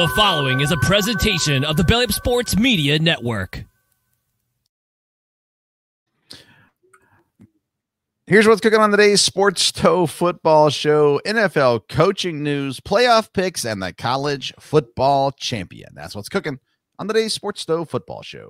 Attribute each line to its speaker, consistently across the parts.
Speaker 1: The following is a presentation of the Belly Up Sports Media Network.
Speaker 2: Here's what's cooking on today's Sports Toe Football Show: NFL coaching news, playoff picks, and the college football champion. That's what's cooking on today's Sports Toe Football Show.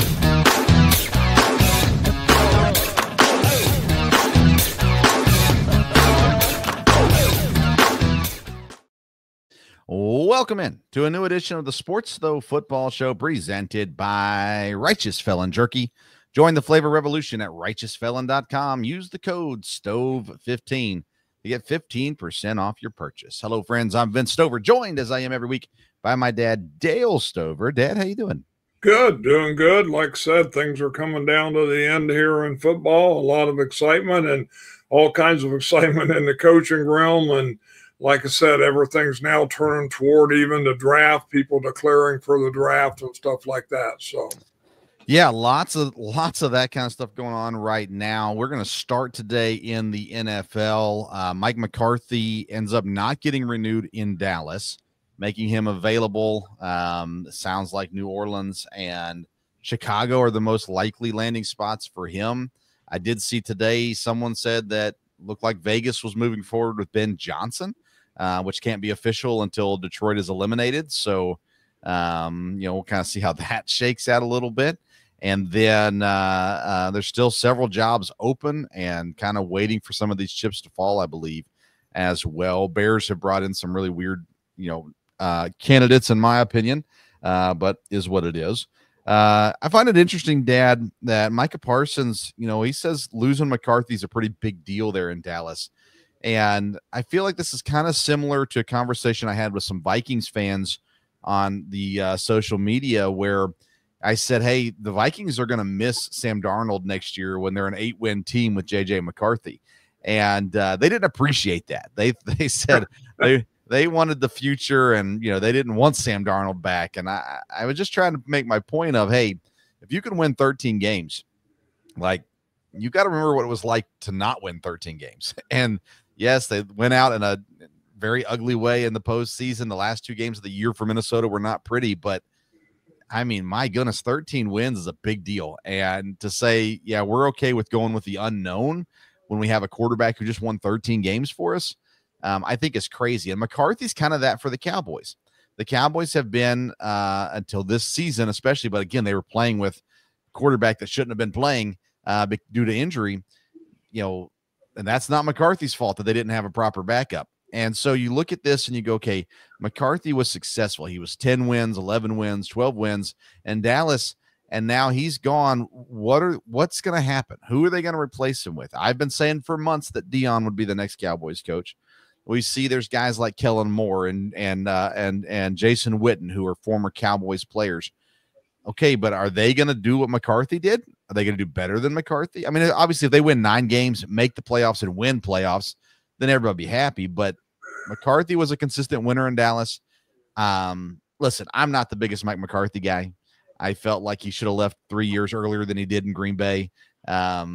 Speaker 2: Welcome in to a new edition of the Sports Toe Football Show, presented by Righteous Felon Jerky. Join the flavor revolution at righteousfelon.com. Use the code STOVE15 to get 15% off your purchase. Hello, friends. I'm Vince Stover, joined as I am every week by my dad, Dale Stover. Dad, how you doing?
Speaker 3: Good, doing good. Like I said, things are coming down to the end here in football. A lot of excitement and all kinds of excitement in the coaching realm. And like I said, everything's now turning toward even the draft, people declaring for the draft and stuff like that. So,
Speaker 2: yeah, lots of that kind of stuff going on right now. We're going to start today in the NFL. Mike McCarthy ends up not getting renewed in Dallas, making him available. Sounds like New Orleans and Chicago are the most likely landing spots for him. I did see today someone said that looked like Vegas was moving forward with Ben Johnson, which can't be official until Detroit is eliminated. So, we'll kind of see how that shakes out a little bit. And then there's still several jobs open and kind of waiting for some of these chips to fall, I believe, as well. Bears have brought in some really weird, candidates, in my opinion, but is what it is. I find it interesting, Dad, that Micah Parsons, he says losing McCarthy is a pretty big deal there in Dallas. And I feel like this is kind of similar to a conversation I had with some Vikings fans on the social media where I said, hey, the Vikings are going to miss Sam Darnold next year when they're an 8-win team with J.J. McCarthy. And they didn't appreciate that. They said they wanted the future and, they didn't want Sam Darnold back. And I was just trying to make my point of, hey, if you can win 13 games, like, you got to remember what it was like to not win 13 games. And yes, they went out in a very ugly way in the postseason. The last 2 games of the year for Minnesota were not pretty, but I mean, my goodness, 13 wins is a big deal. And to say, yeah, we're okay with going with the unknown when we have a quarterback who just won 13 games for us, I think is crazy. And McCarthy's kind of that for the Cowboys. The Cowboys have been until this season, especially, but again, they were playing with a quarterback that shouldn't have been playing due to injury, and that's not McCarthy's fault that they didn't have a proper backup. And so you look at this and you go, okay, McCarthy was successful. He was 10 wins, 11 wins, 12 wins, and Dallas, and now he's gone. What's going to happen? Who are they going to replace him with? I've been saying for months that Dion would be the next Cowboys coach. We see there's guys like Kellen Moore and Jason Witten, who are former Cowboys players. Okay, but are they going to do what McCarthy did? Are they going to do better than McCarthy? I mean, obviously, if they win 9 games, make the playoffs, and win playoffs, then everybody will be happy. But McCarthy was a consistent winner in Dallas. Listen, I'm not the biggest Mike McCarthy guy. I felt like he should have left 3 years earlier than he did in Green Bay. I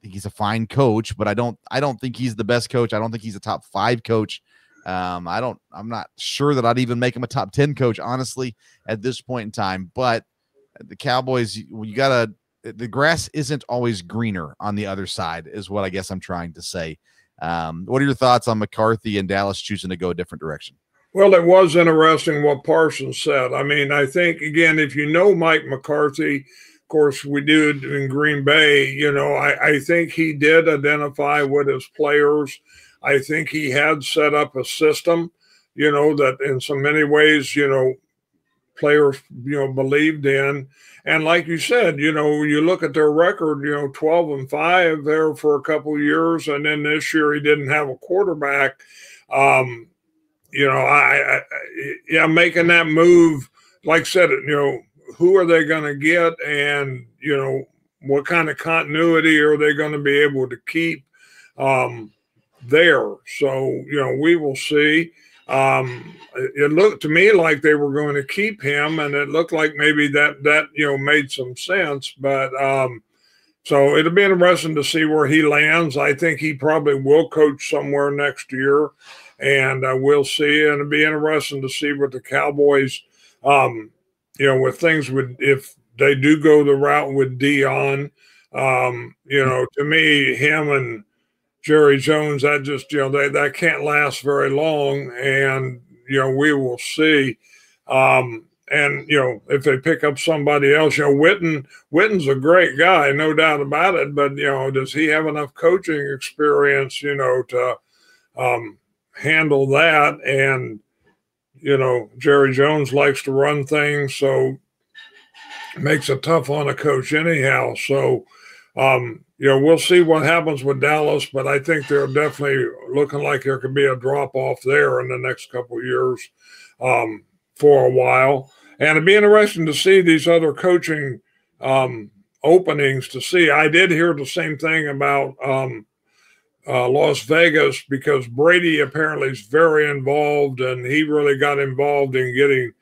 Speaker 2: think he's a fine coach, but I don't think he's the best coach. I don't think he's a top 5 coach. I'm not sure that I'd even make him a top 10 coach, honestly, at this point in time. But the Cowboys, the grass isn't always greener on the other side, is what I guess I'm trying to say. What are your thoughts on McCarthy and Dallas choosing to go a different direction?
Speaker 3: Well, it was interesting what Parsons said. I mean, I think, again, if you know Mike McCarthy, of course, we did in Green Bay, I think he did identify with his players. I think he had set up a system, that in so many ways, players, believed in. And like you said, you look at their record, 12-5 there for a couple of years. And then this year he didn't have a quarterback. Making that move, like I said, who are they going to get? And, what kind of continuity are they going to be able to keep there? So, we will see. It looked to me like they were going to keep him, and it looked like maybe that made some sense. But So it'll be interesting to see where he lands. I think he probably will coach somewhere next year, and we'll see. And it'll be interesting to see what the Cowboys, with things would, if they do go the route with Dion. To me, him and Jerry Jones, that just, that can't last very long. And, we will see. And, if they pick up somebody else, Witten's a great guy, no doubt about it. But, does he have enough coaching experience, to handle that? And, Jerry Jones likes to run things, so makes it tough on a coach anyhow. So, we'll see what happens with Dallas, but I think they're definitely looking like there could be a drop off there in the next couple of years for a while. And it'd be interesting to see these other coaching openings to see. I did hear the same thing about Las Vegas, because Brady apparently is very involved, and he really got involved in getting,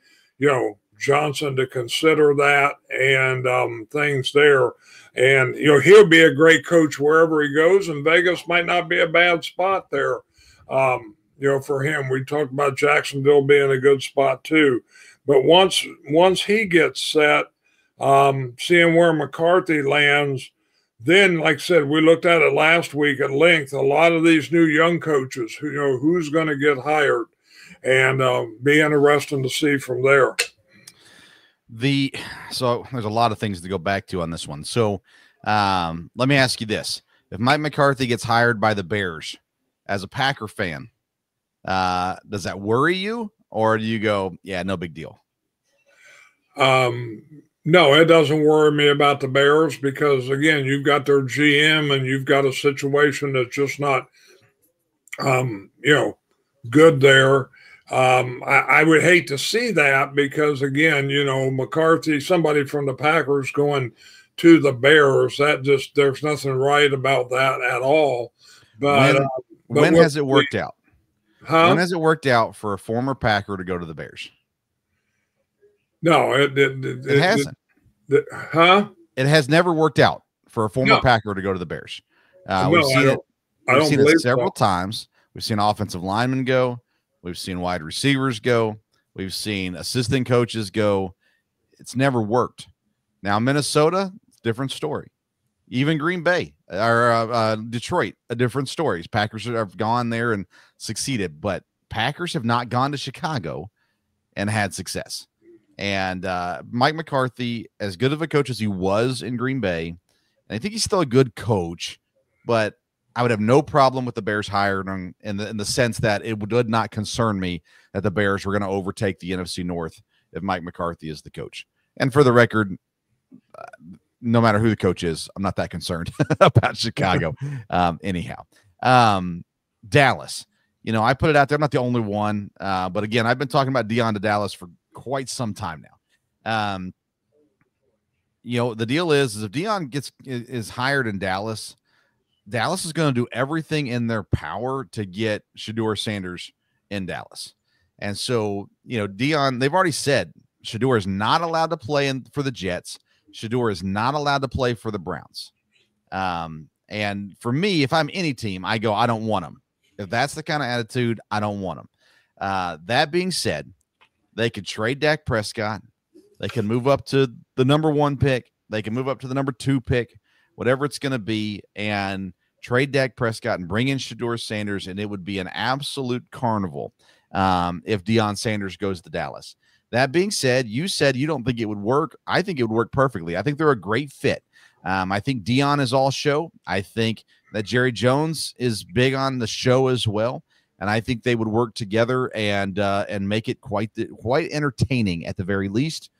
Speaker 3: Johnson to consider that and things there. And, he'll be a great coach wherever he goes, and Vegas might not be a bad spot there, for him. We talked about Jacksonville being a good spot too. But once he gets set, seeing where McCarthy lands, then, like I said, we looked at it last week at length, a lot of these new young coaches, who's going to get hired, and be interesting to see from there.
Speaker 2: So there's a lot of things to go back to on this one. So let me ask you this. If Mike McCarthy gets hired by the Bears, as a Packer fan, does that worry you? Or do you go, yeah, no big deal?
Speaker 3: No, it doesn't worry me about the Bears, because, again, you've got their GM and you've got a situation that's just not, good there. I would hate to see that, because, again, McCarthy, somebody from the Packers going to the Bears, there's nothing right about that at all. But
Speaker 2: when has it worked out?
Speaker 3: Huh?
Speaker 2: When has it worked out for a former Packer to go to the Bears?
Speaker 3: No, it
Speaker 2: hasn't. It has never worked out for a former Packer to go to the Bears. We've seen it several times. We've seen offensive linemen go. We've seen wide receivers go. We've seen assistant coaches go. It's never worked. Now, Minnesota, different story. Even Green Bay or Detroit, a different story. Packers have gone there and succeeded, but Packers have not gone to Chicago and had success. And Mike McCarthy, as good of a coach as he was in Green Bay, and I think he's still a good coach, but I would have no problem with the Bears hiring in the sense that it would not concern me that the Bears were going to overtake the NFC North if Mike McCarthy is the coach. And for the record, no matter who the coach is, I'm not that concerned about Chicago. Anyhow, Dallas, I put it out there. I'm not the only one. But again, I've been talking about Dion to Dallas for quite some time now. The deal is if Dion is hired in Dallas, Dallas is going to do everything in their power to get Shedeur Sanders in Dallas. And so, Dion, they've already said Shedeur is not allowed to play for the Jets. Shedeur is not allowed to play for the Browns. And for me, if I'm any team, I go, I don't want him. If that's the kind of attitude, I don't want him. That being said, they could trade Dak Prescott. They can move up to the number 1 pick. They can move up to the number 2 pick, whatever it's going to be, and trade Dak Prescott and bring in Shedeur Sanders, and it would be an absolute carnival if Deion Sanders goes to Dallas. That being said, you said you don't think it would work. I think it would work perfectly. I think they're a great fit. I think Dion is all show. I think that Jerry Jones is big on the show as well, and I think they would work together and make it quite entertaining at the very least.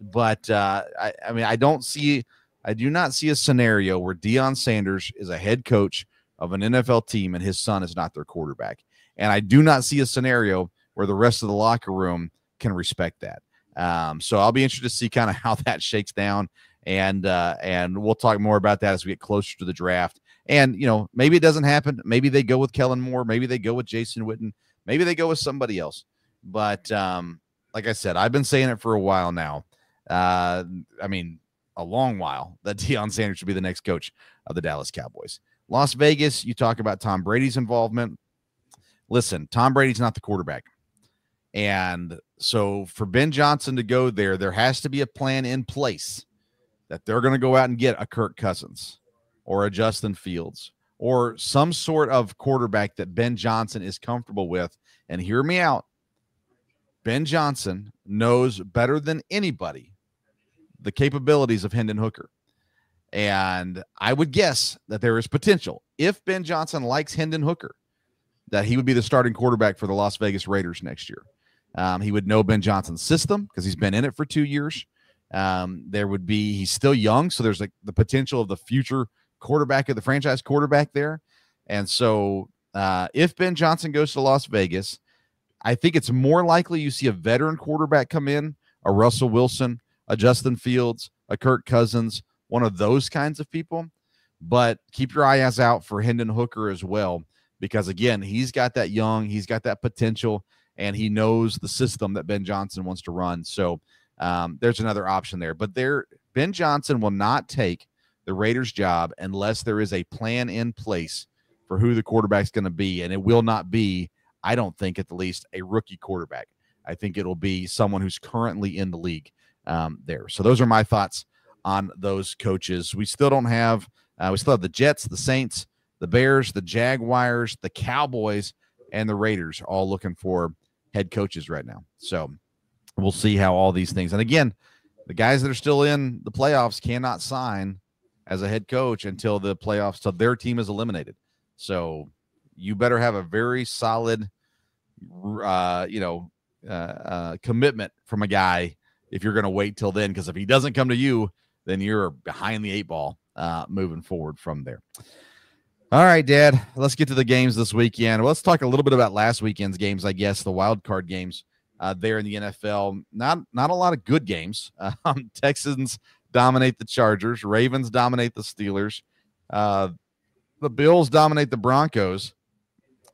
Speaker 2: But I do not see a scenario where Deion Sanders is a head coach of an NFL team and his son is not their quarterback. And I do not see a scenario where the rest of the locker room can respect that. So I'll be interested to see kind of how that shakes down. And we'll talk more about that as we get closer to the draft. And, maybe it doesn't happen. Maybe they go with Kellen Moore. Maybe they go with Jason Witten. Maybe they go with somebody else. But like I said, I've been saying it for a while now. A a long while that Deion Sanders should be the next coach of the Dallas Cowboys. Las Vegas, you talk about Tom Brady's involvement. Listen, Tom Brady's not the quarterback. And so for Ben Johnson to go there, there has to be a plan in place that they're going to go out and get a Kirk Cousins or a Justin Fields or some sort of quarterback that Ben Johnson is comfortable with. And hear me out. Ben Johnson knows better than anybody the capabilities of Hendon Hooker. And I would guess that there is potential, if Ben Johnson likes Hendon Hooker, that he would be the starting quarterback for the Las Vegas Raiders next year. He would know Ben Johnson's system because he's been in it for 2 years. He's still young, so there's like the potential of the future quarterback of the franchise quarterback there. And so if Ben Johnson goes to Las Vegas, I think it's more likely you see a veteran quarterback come in, a Russell Wilson, a Justin Fields, a Kirk Cousins, one of those kinds of people. But keep your eyes out for Hendon Hooker as well, because, again, he's got that young, he's got that potential, and he knows the system that Ben Johnson wants to run. So there's another option there. But Ben Johnson will not take the Raiders' job unless there is a plan in place for who the quarterback's going to be, and it will not be, I don't think, at the least, a rookie quarterback. I think it'll be someone who's currently in the league there. So those are my thoughts on those coaches. We still don't have we still have the Jets, the Saints, the Bears, the Jaguars, the Cowboys, and the Raiders all looking for head coaches right now. So we'll see how all these things. And again, the guys that are still in the playoffs cannot sign as a head coach until the playoffs, till their team is eliminated. So you better have a very solid, commitment from a guy if you're going to wait till then, because if he doesn't come to you, then you're behind the 8 ball moving forward from there. All right, Dad, let's get to the games this weekend. Well, let's talk a little bit about last weekend's games, I guess, the wild card games there in the NFL. Not a lot of good games. Texans dominate the Chargers. Ravens dominate the Steelers. The Bills dominate the Broncos.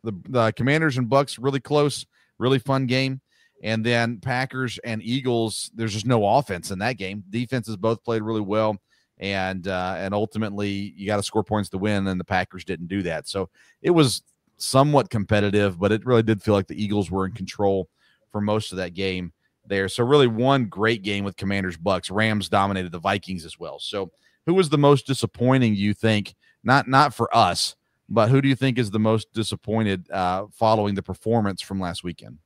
Speaker 2: The Commanders and Bucks, really close, really fun game. And then Packers and Eagles, there's just no offense in that game. Defenses both played really well. And ultimately, you got to score points to win, and the Packers didn't do that. So it was somewhat competitive, but it really did feel like the Eagles were in control for most of that game there. So really one great game with Commanders Bucks. Rams dominated the Vikings as well. So who was the most disappointing, you think? Not for us, but who do you think is the most disappointed following the performance from last weekend?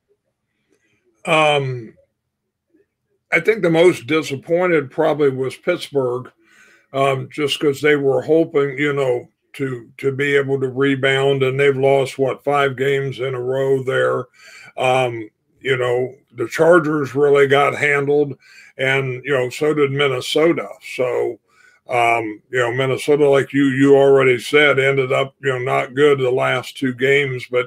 Speaker 3: I think the most disappointed probably was Pittsburgh, just because they were hoping, to be able to rebound, and they've lost 5 games in a row there. The Chargers really got handled, and so did Minnesota. So Minnesota, like you already said, ended up not good the last 2 games, but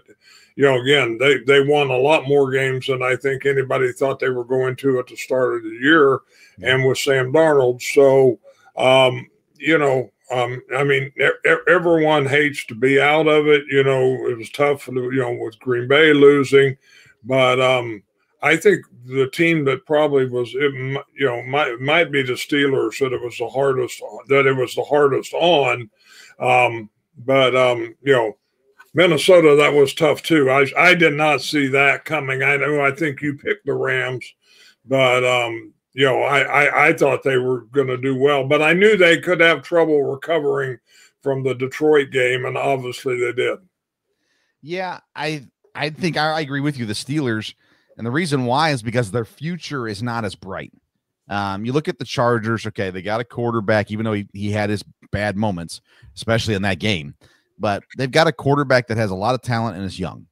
Speaker 3: again, they won a lot more games than I think anybody thought they were going to at the start of the year, and with Sam Darnold. So everyone hates to be out of it. It was tough, with Green Bay losing, but I think the team that probably was, might be the Steelers, that it was the hardest on. Minnesota, that was tough too. I did not see that coming. I think you picked the Rams, but I thought they were going to do well, but I knew they could have trouble recovering from the Detroit game, and obviously they did.
Speaker 2: Yeah, I think I agree with you. The Steelers, and the reason why is because their future is not as bright. You look at the Chargers. Okay, they got a quarterback, even though he had his bad moments, especially in that game. But they've got a quarterback that has a lot of talent and is young.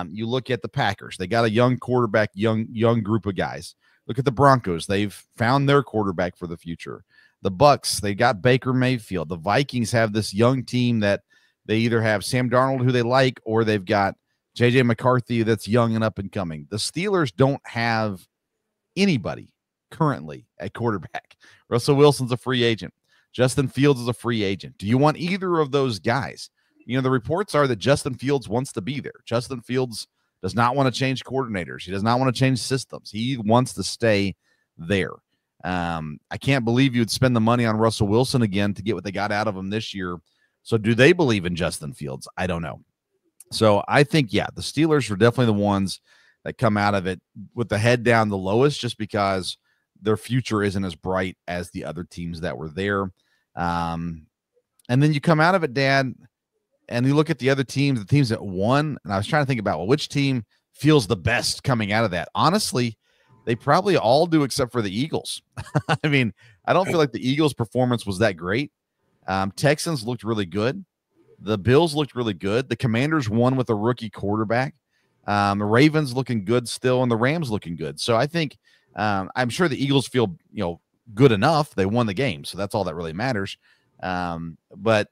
Speaker 2: You look at the Packers. They got a young quarterback, young group of guys. Look at the Broncos. They've found their quarterback for the future. The Bucks, they got Baker Mayfield. The Vikings have this young team that they either have Sam Darnold, who they like, or they've got J.J. McCarthy that's young and up and coming. The Steelers don't have anybody currently at quarterback. Russell Wilson's a free agent. Justin Fields is a free agent. Do you want either of those guys? The reports are that Justin Fields wants to be there. Justin Fields does not want to change coordinators. He does not want to change systems. He wants to stay there. I can't believe you would spend the money on Russell Wilson again to get what they got out of him this year. So do they believe in Justin Fields? I don't know. So I think, yeah, the Steelers are definitely the ones that come out of it with the head down the lowest, just because their future isn't as bright as the other teams that were there. And then you come out of it, Dad, and you look at the other teams, the teams that won, and I was trying to think about, well, which team feels the best coming out of that? Honestly, they probably all do except for the Eagles. I mean, I don't feel like the Eagles' performance was that great. Texans looked really good. The Bills looked really good. The Commanders won with a rookie quarterback. The Ravens looking good still, and the Rams looking good. So I think I'm sure the Eagles feel good enough. They won the game, so that's all that really matters. But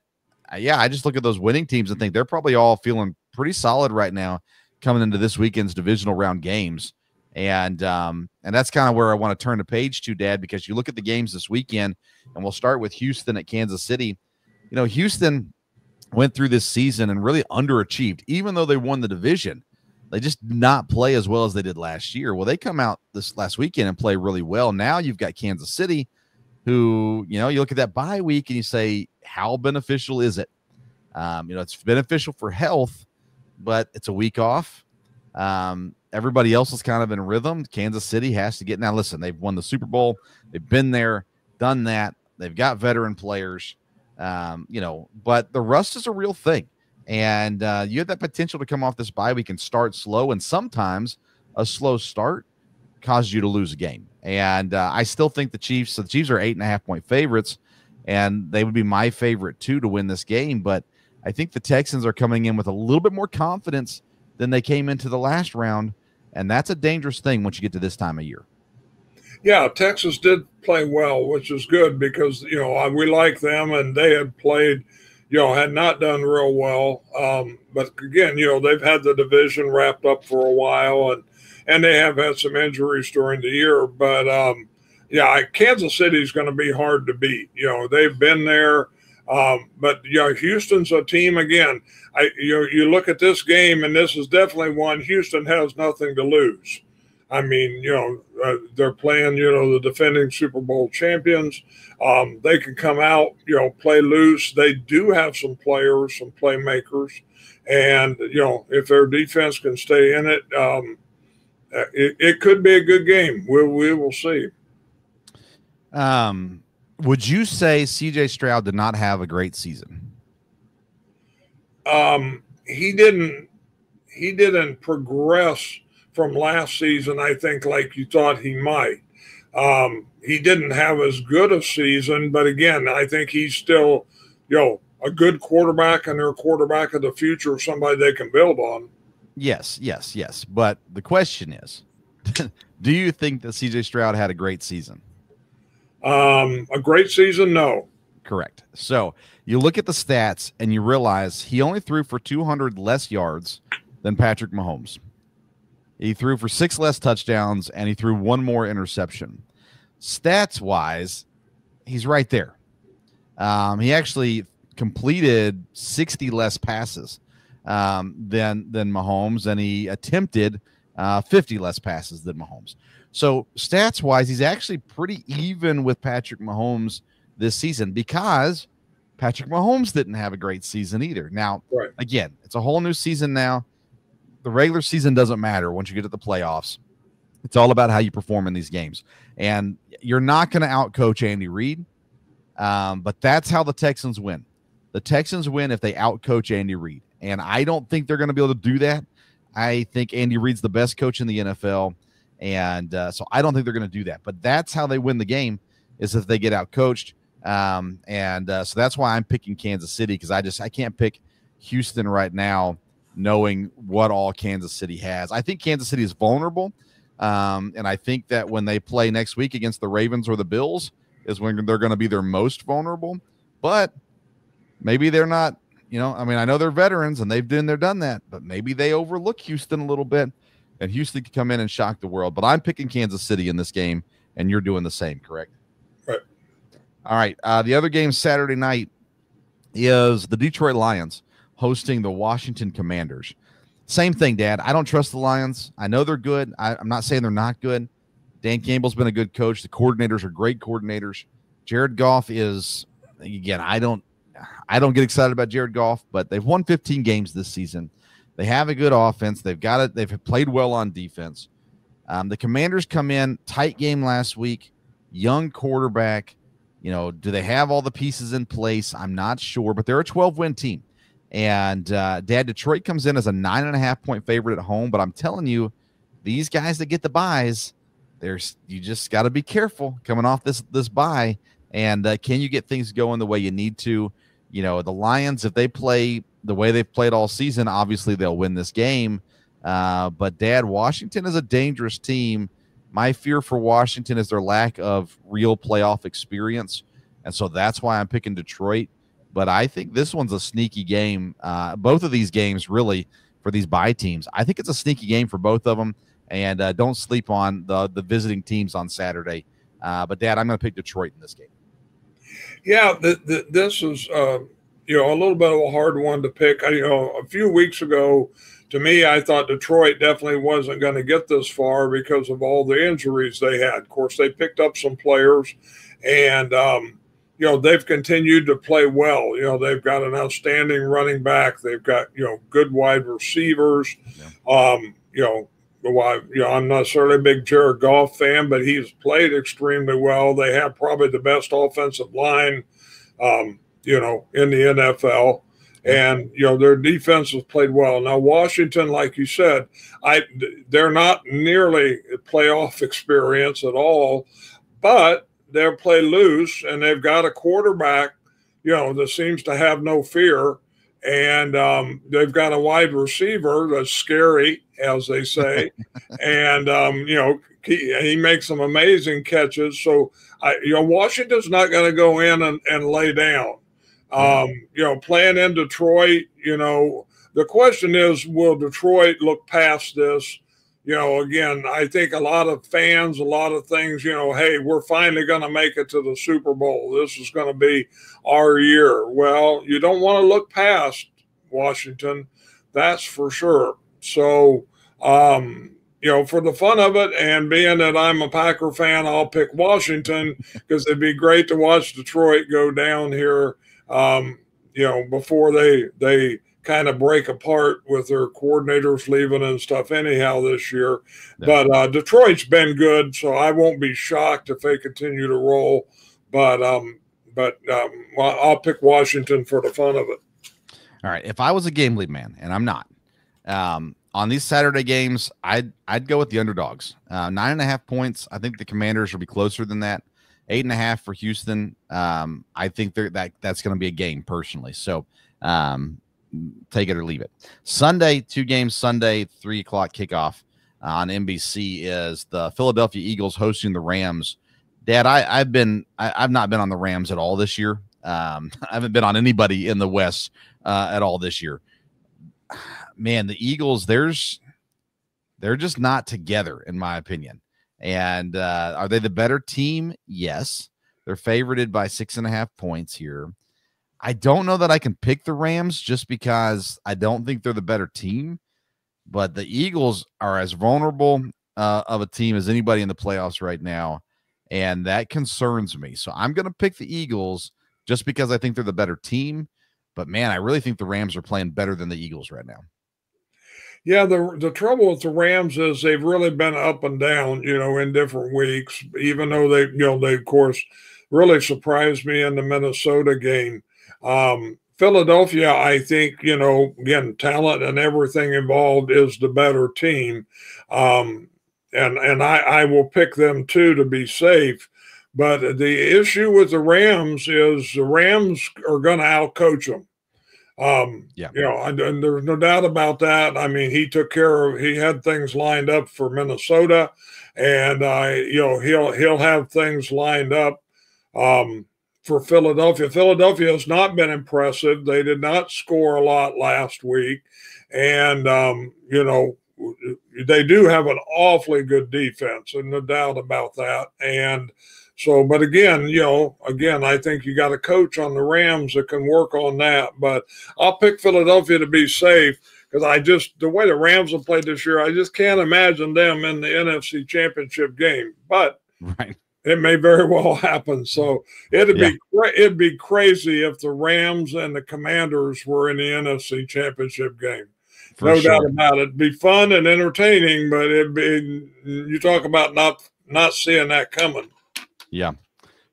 Speaker 2: yeah, I just look at those winning teams and think they're probably all feeling pretty solid right now coming into this weekend's divisional round games. And that's kind of where I want to turn the page to, Dad, because you look at the games this weekend, and we'll start with Houston at Kansas City. Houston went through this season and really underachieved. Even though they won the division, they just did not play as well as they did last year. Well, they come out this last weekend and play really well. Now you've got Kansas City, who, you look at that bye week and you say, how beneficial is it? It's beneficial for health, but it's a week off. Everybody else is kind of in rhythm. Kansas City has to get. Now, listen, they've won the Super Bowl. They've been there, done that. They've got veteran players, but the rust is a real thing. And you have that potential to come off this bye week and start slow. And sometimes a slow start causes you to lose a game. And I still think the Chiefs are 8.5-point favorites, and they would be my favorite too to win this game. But I think the Texans are coming in with a little bit more confidence than they came into the last round. And that's a dangerous thing once you get to this time of year.
Speaker 3: Yeah, Texas did play well, which is good because, we like them, and they had played, had not done real well. But again, they've had the division wrapped up for a while, and they have had some injuries during the year. But, Kansas City is going to be hard to beat. They've been there. But Houston's a team again. You look at this game, and this is definitely one Houston has nothing to lose. I mean, they're playing, the defending Super Bowl champions. They can come out, play loose. They do have some players, some playmakers, and if their defense can stay in it, it could be a good game. We will see.
Speaker 2: Would you say C.J. Stroud did not have a great season?
Speaker 3: He didn't progress from last season, I think, like you thought he might. He didn't have as good a season, but again, I think he's still, a good quarterback, and their quarterback of the future, somebody they can build on.
Speaker 2: Yes. But the question is, do you think that C.J. Stroud had a great season?
Speaker 3: A great season? No.
Speaker 2: Correct. So you look at the stats and you realize he only threw for 200 less yards than Patrick Mahomes. He threw for 6 less touchdowns, and he threw 1 more interception. Stats wise, he's right there. He actually completed 60 less passes than Mahomes, and he attempted 50 less passes than Mahomes. So stats wise, he's actually pretty even with Patrick Mahomes this season, because Patrick Mahomes didn't have a great season either. Now,
Speaker 3: right.
Speaker 2: Again, it's a whole new season now. The regular season doesn't matter once you get to the playoffs. It's all about how you perform in these games. And you're not going to outcoach Andy Reid, but that's how the Texans win. The Texans win if they outcoach Andy Reid. And I don't think they're going to be able to do that. I think Andy Reid's the best coach in the NFL. And so I don't think they're going to do that. But that's how they win the game, is if they get outcoached. So that's why I'm picking Kansas City, because I can't pick Houston right now, knowing what all Kansas City has. I think Kansas City is vulnerable. And I think that when they play next week against the Ravens or the Bills is when they're going to be their most vulnerable. But maybe they're not, I know they're veterans and they've done that, but maybe they overlook Houston a little bit, and Houston could come in and shock the world. But I'm picking Kansas City in this game, and you're doing the same, correct?
Speaker 3: Right.
Speaker 2: All right. The other game Saturday night is the Detroit Lions hosting the Washington Commanders. Same thing, Dad. I don't trust the Lions. I know they're good. I'm not saying they're not good, Dan Campbell's been a good coach. The coordinators are great coordinators. Jared Goff is, again, I don't get excited about Jared Goff, but they've won 15 games this season. They have a good offense. They've got it. They've played well on defense. The Commanders come in, tight game last week, young quarterback. Do they have all the pieces in place? I'm not sure, but they're a 12-win team. And Detroit comes in as a 9.5-point favorite at home, but I'm telling you, these guys that get the buys, you just got to be careful coming off this buy. And can you get things going the way you need to? The Lions, if they play the way they've played all season, obviously they'll win this game. But Dad, Washington is a dangerous team. My fear for Washington is their lack of real playoff experience. And so that's why I'm picking Detroit. But I think this one's a sneaky game. Both of these games, really, for these bye teams, I think it's a sneaky game for both of them. And don't sleep on the visiting teams on Saturday. But, Dad, I'm going to pick Detroit in this game.
Speaker 3: Yeah, this is, a little bit of a hard one to pick. A few weeks ago, to me, I thought Detroit definitely wasn't going to get this far because of all the injuries they had. Of course, they picked up some players, and they've continued to play well. They've got an outstanding running back. They've got good wide receivers. Yeah. I'm not necessarily a big Jared Goff fan, but he's played extremely well. They have probably the best offensive line, in the NFL. And, their defense has played well. Now, Washington, like you said, they're not nearly playoff experience at all, but they'll play loose, and they've got a quarterback, that seems to have no fear. And they've got a wide receiver that's scary, as they say. And, he makes some amazing catches. So, Washington's not going to go in and lay down. Playing in Detroit, the question is, will Detroit look past this? Again, I think a lot of fans, a lot of things, hey, we're finally going to make it to the Super Bowl. This is going to be our year. Well, you don't want to look past Washington. That's for sure. So, for the fun of it, and being that I'm a Packer fan, I'll pick Washington because it'd be great to watch Detroit go down here, before they kind of break apart with their coordinators leaving and stuff anyhow this year. But Detroit's been good, so I won't be shocked if they continue to roll. But I'll pick Washington for the fun of it.
Speaker 2: All right. If I was a game lead man, and I'm not, on these Saturday games, I'd go with the underdogs. 9.5 points. I think the Commanders will be closer than that. 8.5 for Houston. I think that's going to be a game personally. So take it or leave it. Sunday, 2 games Sunday, 3 o'clock kickoff on NBC is the Philadelphia Eagles hosting the Rams. Dad, I've not been on the Rams at all this year. I haven't been on anybody in the West at all this year. Man, the Eagles, they're just not together, in my opinion. And are they the better team? Yes. They're favorited by 6.5 points here. I don't know that I can pick the Rams just because I don't think they're the better team. But the Eagles are as vulnerable of a team as anybody in the playoffs right now. And that concerns me. So I'm going to pick the Eagles just because I think they're the better team. But, man, I really think the Rams are playing better than the Eagles right now.
Speaker 3: Yeah, the trouble with the Rams is they've really been up and down, in different weeks, even though they, of course, really surprised me in the Minnesota game. Philadelphia, I think, again, talent and everything involved is the better team. And I will pick them too to be safe. But the issue with the Rams is the Rams are going to outcoach them. And there's no doubt about that. I mean, he had things lined up for Minnesota, and he'll have things lined up for Philadelphia. Philadelphia has not been impressive. They did not score a lot last week, and they do have an awfully good defense, and no doubt about that. And so, but again, I think you got a coach on the Rams that can work on that. But I'll pick Philadelphia to be safe because the way the Rams have played this year, I just can't imagine them in the NFC Championship game. But
Speaker 2: right.
Speaker 3: It may very well happen. So it'd be crazy if the Rams and the Commanders were in the NFC Championship game. No doubt about it. It'd be fun and entertaining, but you talk about not seeing that coming.
Speaker 2: Yeah,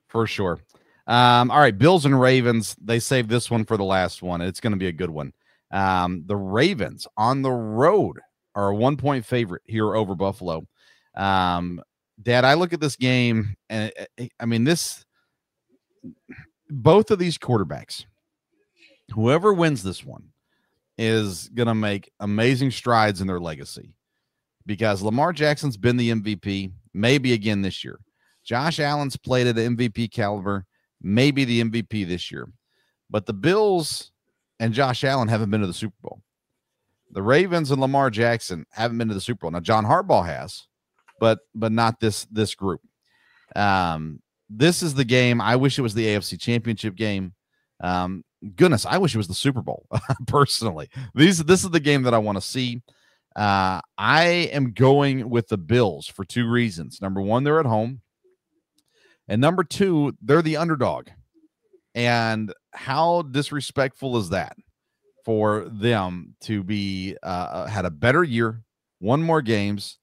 Speaker 2: for sure. All right, Bills and Ravens. They saved this one for the last one. It's going to be a good one. The Ravens on the road are a 1-point favorite here over Buffalo. Dad, I look at this game, and I mean, both of these quarterbacks, whoever wins this one is going to make amazing strides in their legacy, because Lamar Jackson's been the MVP, maybe again this year. Josh Allen's played at an MVP caliber, maybe the MVP this year. But the Bills and Josh Allen haven't been to the Super Bowl. The Ravens and Lamar Jackson haven't been to the Super Bowl. Now, John Harbaugh has, but not this group. This is the game. I wish it was the AFC Championship game. Goodness, I wish it was the Super Bowl. Personally, this is the game that I want to see. I am going with the Bills for two reasons. Number one, they're at home, and number two, they're the underdog. And how disrespectful is that for them to be had a better year, won more games,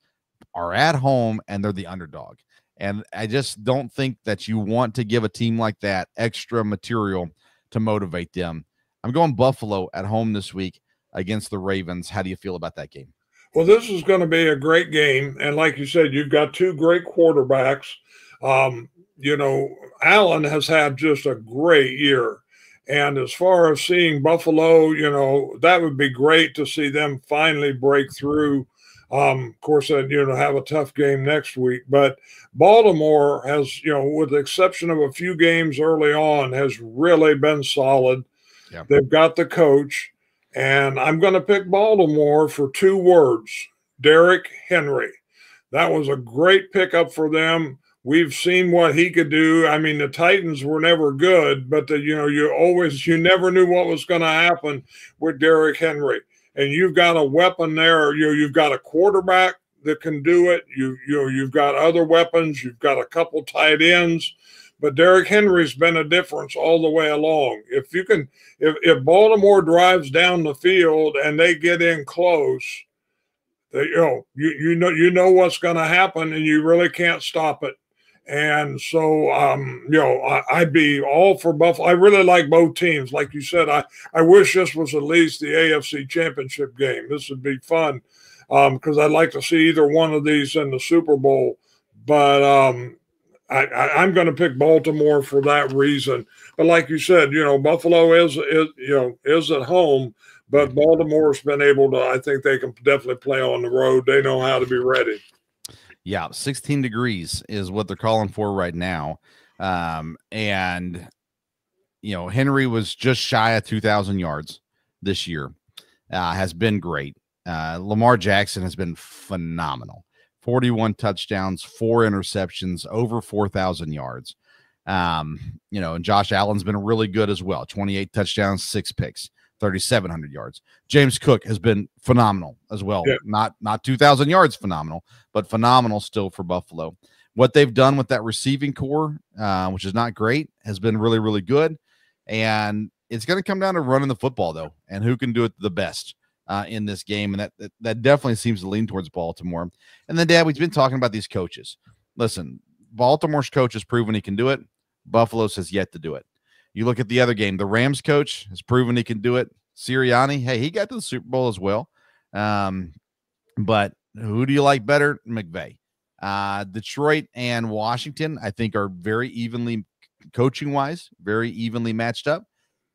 Speaker 2: are at home, and they're the underdog? And I just don't think that you want to give a team like that extra material to motivate them. I'm going Buffalo at home this week against the Ravens. How do you feel about that game?
Speaker 3: Well, this is going to be a great game. And like you said, you've got two great quarterbacks. Allen has had just a great year. And as far as seeing Buffalo, that would be great to see them finally break through. Of course, have a tough game next week. But Baltimore has, with the exception of a few games early on, has really been solid. Yeah. They've got the coach. And I'm going to pick Baltimore for 2 words: Derrick Henry. That was a great pickup for them. We've seen what he could do. I mean, the Titans were never good, but you never knew what was going to happen with Derrick Henry. And you've got a weapon there. You've got a quarterback that can do it. You've got other weapons. You've got a couple tight ends. But Derrick Henry's been a difference all the way along. If Baltimore drives down the field and they get in close, you know what's going to happen, and you really can't stop it. And so, I'd be all for Buffalo. I really like both teams. Like you said, I wish this was at least the AFC Championship game. This would be fun because I'd like to see either one of these in the Super Bowl. But I'm going to pick Baltimore for that reason. But like you said, Buffalo is at home, but Baltimore's been able to. I think they can definitely play on the road. They know how to be ready.
Speaker 2: Yeah, 16 degrees is what they're calling for right now. And Henry was just shy of 2,000 yards this year. Has been great. Lamar Jackson has been phenomenal. 41 touchdowns, 4 interceptions, over 4,000 yards. And Josh Allen's been really good as well. 28 touchdowns, 6 picks, 3,700 yards. James Cook has been phenomenal as well. Yeah. Not 2,000 yards phenomenal, but phenomenal still for Buffalo. What they've done with that receiving core, which is not great, has been really, really good. And it's going to come down to running the football, though, and who can do it the best in this game. And that definitely seems to lean towards Baltimore. And then, Dad, we've been talking about these coaches. Listen, Baltimore's coach has proven he can do it. Buffalo's has yet to do it. You look at the other game, the Rams coach has proven he can do it. Sirianni, hey, he got to the Super Bowl as well. But who do you like better? McVay. Detroit and Washington, I think, are very evenly, coaching-wise, very evenly matched up.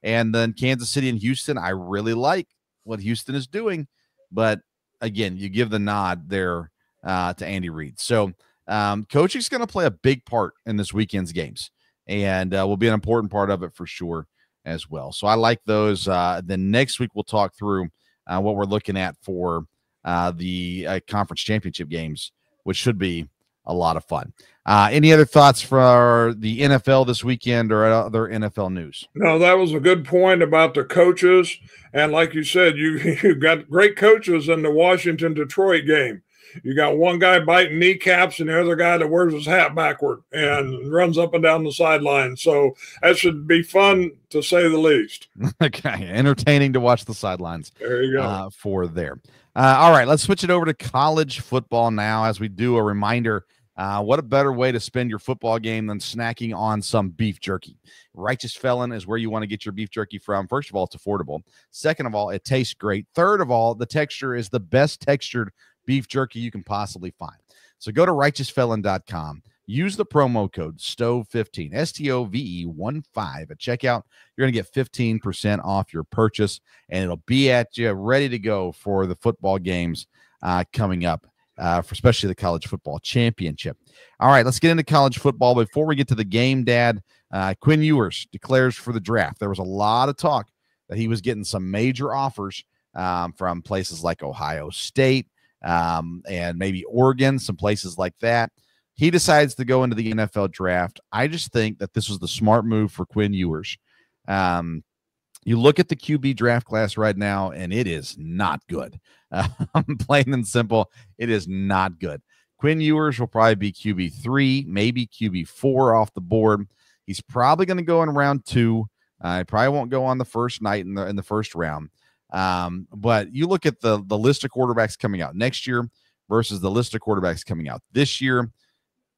Speaker 2: And then Kansas City and Houston, I really like what Houston is doing. But, again, you give the nod there to Andy Reid. So coaching is going to play a big part in this weekend's games. And will be an important part of it for sure as well. So I like those. Then next week we'll talk through what we're looking at for the conference championship games, which should be a lot of fun. Any other thoughts for the NFL this weekend or other NFL news?
Speaker 3: No, that was a good point about the coaches. And like you said, you got great coaches in the Washington-Detroit game. You got one guy biting kneecaps and the other guy that wears his hat backward and runs up and down the sideline. So that should be fun, to say the least.
Speaker 2: Okay, entertaining to watch the sidelines.
Speaker 3: There you go.
Speaker 2: For there. All right, let's switch it over to college football now. As we do, a reminder, what a better way to spend your football game than snacking on some beef jerky. Righteous Felon is where you want to get your beef jerky from. First of all, it's affordable. Second of all, it tastes great. Third of all, the texture is the best textured beef jerky you can possibly find. So go to righteousfelon.com. Use the promo code STOVE15, STOVE15 at checkout. You're going to get 15% off your purchase, and it'll be at you ready to go for the football games coming up, for especially the college football championship. All right, let's get into college football. Before we get to the game, Dad, Quinn Ewers declares for the draft. There was a lot of talk that he was getting some major offers from places like Ohio State, and maybe Oregon, some places like that. He decides to go into the NFL draft. I just think that this was the smart move for Quinn Ewers. You look at the QB draft class right now, and it is not good. Plain and simple, it is not good. Quinn Ewers will probably be QB3, maybe QB4 off the board. He's probably going to go in round 2. He probably won't go on the first night in the first round. But you look at the list of quarterbacks coming out next year versus the list of quarterbacks coming out this year.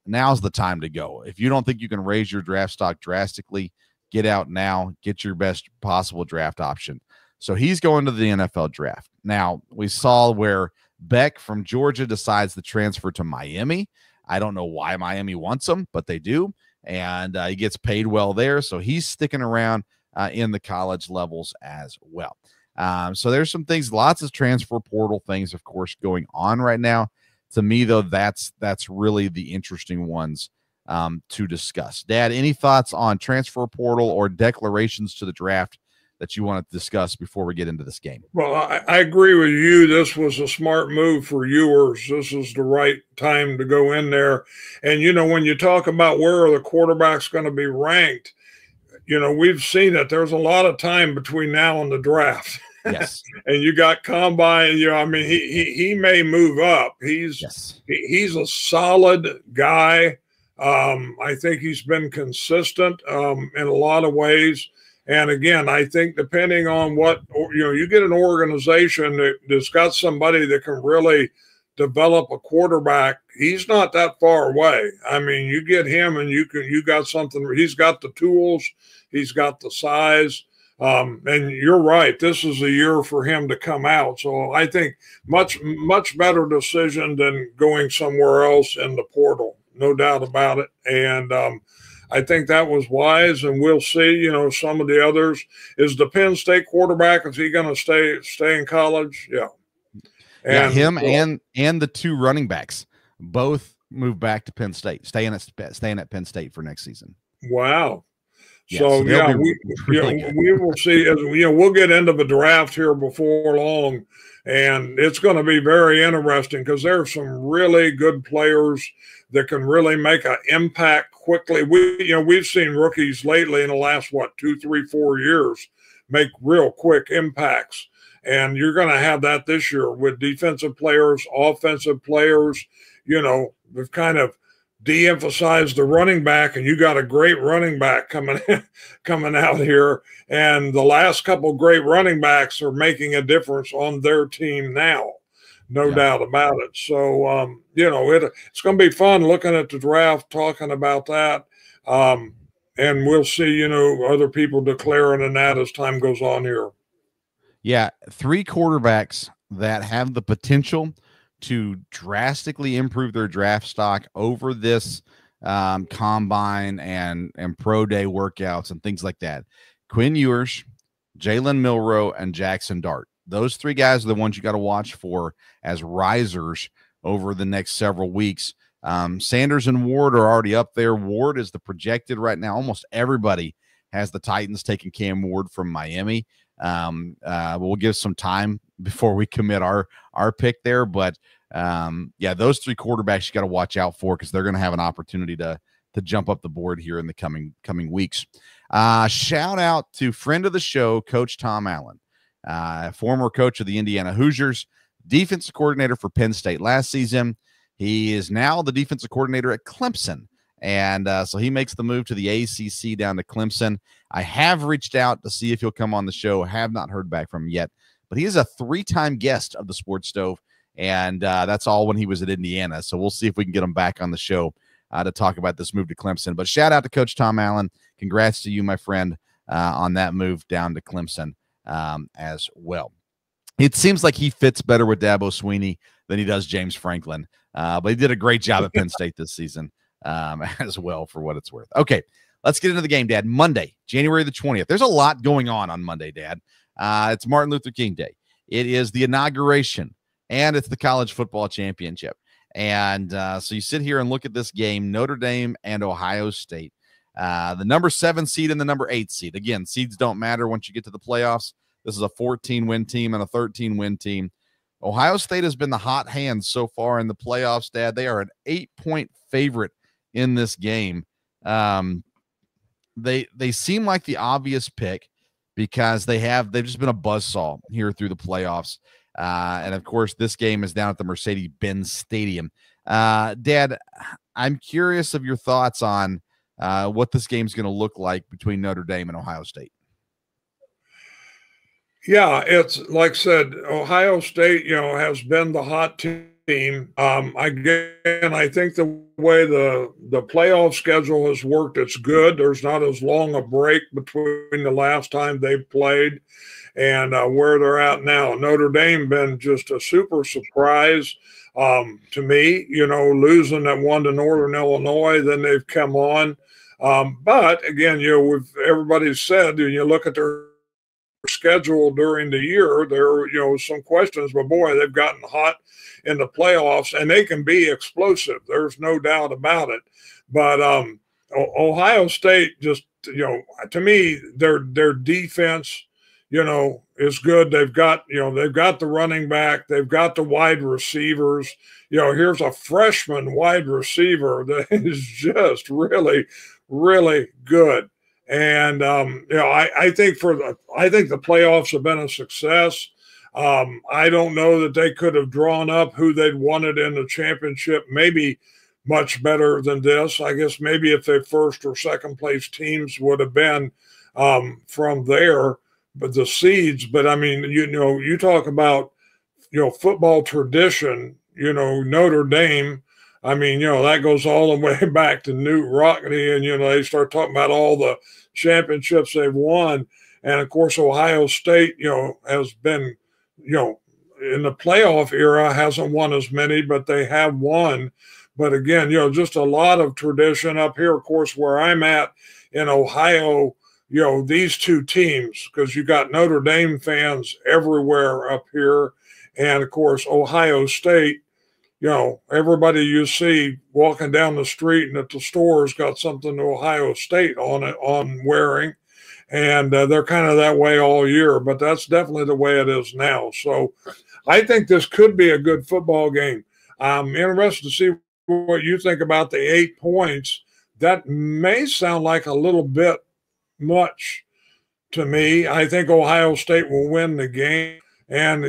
Speaker 2: Now's the time to go. If you don't think you can raise your draft stock drastically, get out now, get your best possible draft option. So he's going to the NFL draft. Now, we saw where Beck from Georgia decides to transfer to Miami. I don't know why Miami wants him, but they do. And he gets paid well there. So he's sticking around in the college levels as well. So there's some things, lots of transfer portal things, of course, going on right now. To me, though, that's really the interesting ones to discuss. Dad, any thoughts on transfer portal or declarations to the draft that you want to discuss before we get into this game?
Speaker 3: Well, I agree with you. This was a smart move for Ewers. This is the right time to go in there. And, when you talk about where are the quarterbacks going to be ranked, we've seen it. There's a lot of time between now and the draft.
Speaker 2: Yes.
Speaker 3: And you got combine, he may move up. He's a solid guy. I think he's been consistent in a lot of ways. And again, I think depending on what, you get an organization that's got somebody that can really develop a quarterback, he's not that far away. I mean, you get him and you got something. He's got the tools, he's got the size. And you're right, this is a year for him to come out. So I think much better decision than going somewhere else in the portal, no doubt about it. And I think that was wise, and we'll see. Some of the others. Is the Penn State quarterback, is he going to stay in college? Yeah.
Speaker 2: And him and the two running backs both move back to Penn State, staying at Penn State for next season.
Speaker 3: Wow.
Speaker 2: Yeah,
Speaker 3: so
Speaker 2: we
Speaker 3: will see. As we'll get into the draft here before long, and it's going to be very interesting because there are some really good players that can really make an impact quickly. We've seen rookies lately in the last 2, 3, 4 years make real quick impacts, and you're going to have that this year with defensive players, offensive players. They've kind of de-emphasized the running back, and you got a great running back coming out here, and the last couple great running backs are making a difference on their team now. No doubt about it. So, it's going to be fun looking at the draft, talking about that. And we'll see, other people declaring and that as time goes on here.
Speaker 2: Yeah. 3 quarterbacks that have the potential to drastically improve their draft stock over this combine and pro day workouts and things like that. Quinn Ewers, Jalen Milroe, and Jackson Dart. Those 3 guys are the ones you got to watch for as risers over the next several weeks. Sanders and Ward are already up there. Ward is the projected right now. Almost everybody has the Titans taking Cam Ward from Miami. We'll give some time before we commit our pick there. But yeah, those three quarterbacks you got to watch out for because they're going to have an opportunity to jump up the board here in the coming weeks. Shout out to friend of the show, Coach Tom Allen, former coach of the Indiana Hoosiers, defensive coordinator for Penn State last season. He is now the defensive coordinator at Clemson. And so he makes the move to the ACC down to Clemson. I have reached out to see if he'll come on the show. I have not heard back from him yet. But he is a 3-time guest of the Sports Stove. And that's all when he was at Indiana. So we'll see if we can get him back on the show to talk about this move to Clemson. But shout out to Coach Tom Allen. Congrats to you, my friend, on that move down to Clemson as well. It seems like he fits better with Dabo Swinney than he does James Franklin. But he did a great job at Penn State this season as well, for what it's worth. Okay, let's get into the game, Dad. Monday, January the 20th. There's a lot going on Monday, Dad. It's Martin Luther King Day. It is the inauguration, and it's the college football championship. And so you sit here and look at this game, Notre Dame and Ohio State. The number 7 seed and the number 8 seed. Again, seeds don't matter once you get to the playoffs. This is a 14-win team and a 13-win team. Ohio State has been the hot hand so far in the playoffs, Dad. They are an 8-point favorite in this game. They seem like the obvious pick because they've just been a buzzsaw here through the playoffs. And of course, this game is down at the Mercedes-Benz Stadium. Dad, I'm curious of your thoughts on what this game's going to look like between Notre Dame and Ohio State.
Speaker 3: Yeah, it's like I said, Ohio State, has been the hot team. Again, I think the way the playoff schedule has worked, it's good. There's not as long a break between the last time they played and where they're at now. Notre Dame been just a super surprise to me, losing that one to Northern Illinois. Then they've come on. But again, everybody's said, when you look at their schedule during the year, there are some questions, but boy, they've gotten hot in the playoffs and they can be explosive. There's no doubt about it. But Ohio State just, to me, their defense, is good. They've got the running back, they've got the wide receivers. Here's a freshman wide receiver that is just really, really good. And I think the playoffs have been a success. I don't know that they could have drawn up who they'd wanted in the championship, maybe much better than this. I guess maybe if their first or second place teams would have been from there, but the seeds. But I mean, you talk about football tradition. Notre Dame. I mean, that goes all the way back to Newt Rockne, and they start talking about all the championships they've won. And of course, Ohio State, has been, in the playoff era, hasn't won as many, but they have won. But again, just a lot of tradition up here. Of course, where I'm at in Ohio, these two teams, because you got Notre Dame fans everywhere up here, and of course, Ohio State. Everybody you see walking down the street and at the store's got something to Ohio State on wearing. And they're kind of that way all year, but that's definitely the way it is now. So I think this could be a good football game. I'm interested to see what you think about the 8 points. That may sound like a little bit much to me. I think Ohio State will win the game, and,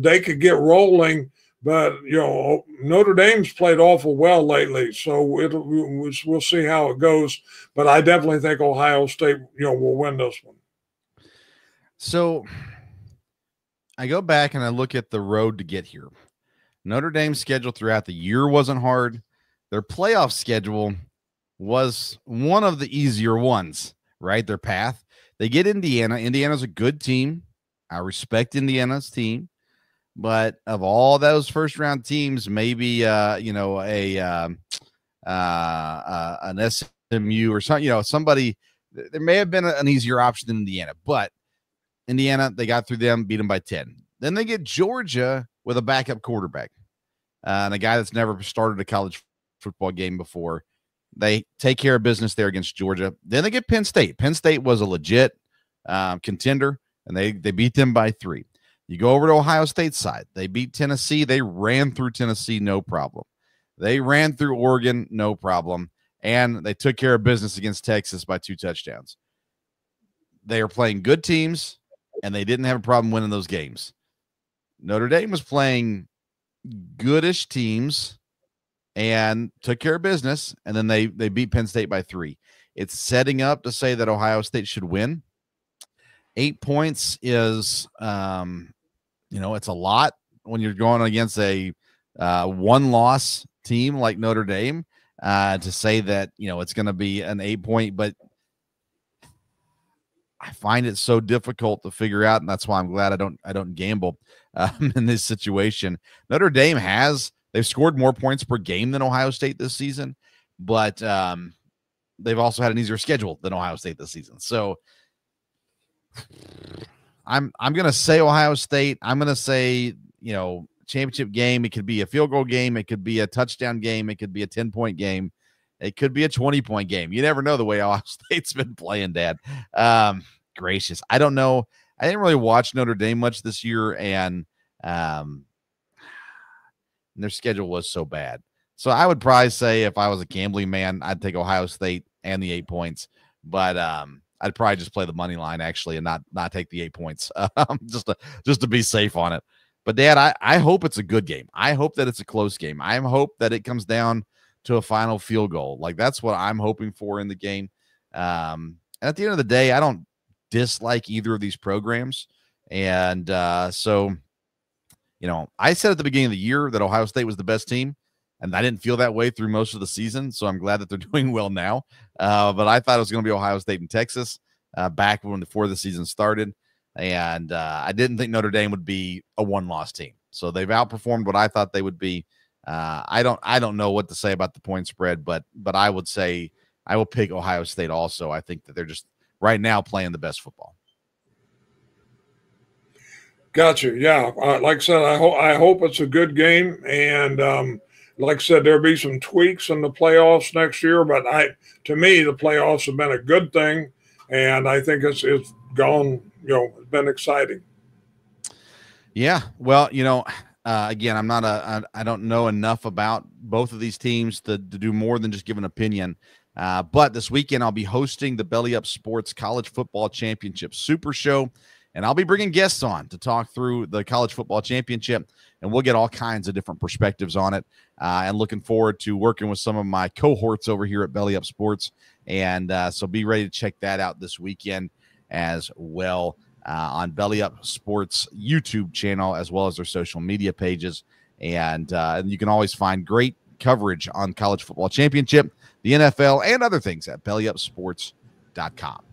Speaker 3: they could get rolling. But, Notre Dame's played awful well lately, so we'll see how it goes. But I definitely think Ohio State, will win this one.
Speaker 2: So I go back and I look at the road to get here. Notre Dame's schedule throughout the year wasn't hard. Their playoff schedule was one of the easier ones, right? Their path. They get Indiana. Indiana's a good team. I respect Indiana's team. But of all those first round teams, maybe an SMU or something, somebody, there may have been an easier option than Indiana. But Indiana, they got through them, beat them by 10. Then they get Georgia with a backup quarterback and a guy that's never started a college football game before. They take care of business there against Georgia. Then they get Penn State. Penn State was a legit contender, and they beat them by 3. You go over to Ohio State's side. They beat Tennessee. They ran through Tennessee, no problem. They ran through Oregon, no problem. And they took care of business against Texas by 2 touchdowns. They are playing good teams, and they didn't have a problem winning those games. Notre Dame was playing goodish teams and took care of business, and then they beat Penn State by 3. It's setting up to say that Ohio State should win. 8 points is, it's a lot when you're going against a one-loss team like Notre Dame to say that, it's going to be an 8-point, but I find it so difficult to figure out, and that's why I'm glad I don't gamble in this situation. Notre Dame they've scored more points per game than Ohio State this season, but they've also had an easier schedule than Ohio State this season. So I'm going to say Ohio State. I'm going to say, championship game. It could be a field goal game. It could be a touchdown game. It could be a 10-point game. It could be a 20-point game. You never know the way Ohio State's been playing, Dad. Gracious. I don't know. I didn't really watch Notre Dame much this year, and their schedule was so bad. So I would probably say if I was a gambling man, I'd take Ohio State and the 8 points. But I'd probably just play the money line actually and not take the 8 points just to be safe on it. But Dad, I hope it's a good game. I hope that it's a close game. I hope that it comes down to a final field goal. Like that's what I'm hoping for in the game. And at the end of the day, I don't dislike either of these programs. And so, I said at the beginning of the year that Ohio State was the best team, and I didn't feel that way through most of the season. So I'm glad that they're doing well now. But I thought it was going to be Ohio State and Texas back before the season started. And I didn't think Notre Dame would be a one-loss team. So they've outperformed what I thought they would be. I don't know what to say about the point spread, but I would say I will pick Ohio State also. I think that they're just right now playing the best football.
Speaker 3: Gotcha. Yeah. Like I said, I hope it's a good game. And like I said, there'll be some tweaks in the playoffs next year, but to me, the playoffs have been a good thing. And I think it's gone, it's been exciting.
Speaker 2: Yeah. Well, again, I don't know enough about both of these teams to do more than just give an opinion. But this weekend I'll be hosting the Belly Up Sports College Football Championship Super Show, and I'll be bringing guests on to talk through the College Football Championship, and we'll get all kinds of different perspectives on it. And looking forward to working with some of my cohorts over here at Belly Up Sports. And so be ready to check that out this weekend as well on Belly Up Sports YouTube channel, as well as their social media pages. And you can always find great coverage on College Football Championship, the NFL, and other things at bellyupsports.com.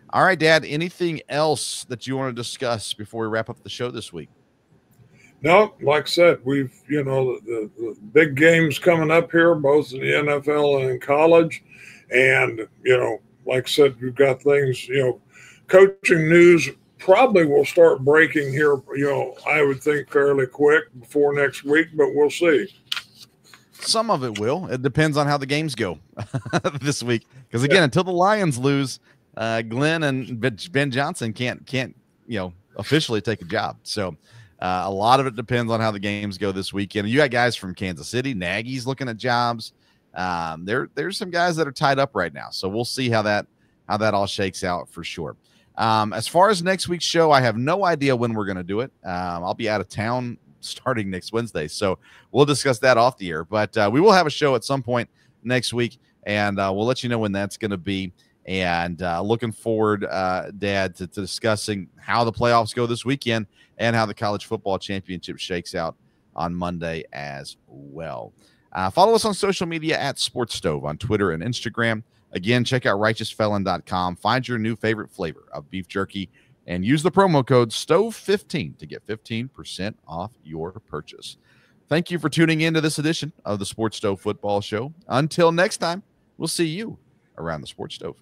Speaker 2: All right, Dad, anything else that you want to discuss before we wrap up the show this week?
Speaker 3: No, like I said, we've, the big games coming up here, both in the NFL and in college. And, like I said, we've got things, coaching news probably will start breaking here, I would think fairly quick before next week, but we'll see.
Speaker 2: Some of it will. It depends on how the games go this week. Because, again, until the Lions lose, Glenn and Ben Johnson can't officially take a job. So a lot of it depends on how the games go this weekend. You got guys from Kansas City. Nagy's looking at jobs. There's some guys that are tied up right now. So we'll see how that all shakes out for sure. As far as next week's show, I have no idea when we're going to do it. I'll be out of town starting next Wednesday. So we'll discuss that off the air. But we will have a show at some point next week, and we'll let you know when that's going to be. And looking forward, Dad, to discussing how the playoffs go this weekend and how the College Football Championship shakes out on Monday as well. Follow us on social media at Sports Stove on Twitter and Instagram. Again, check out righteousfelon.com. Find your new favorite flavor of beef jerky and use the promo code STOVE15 to get 15% off your purchase. Thank you for tuning in to this edition of the Sports Stove Football Show. Until next time, we'll see you around the Sports Stove.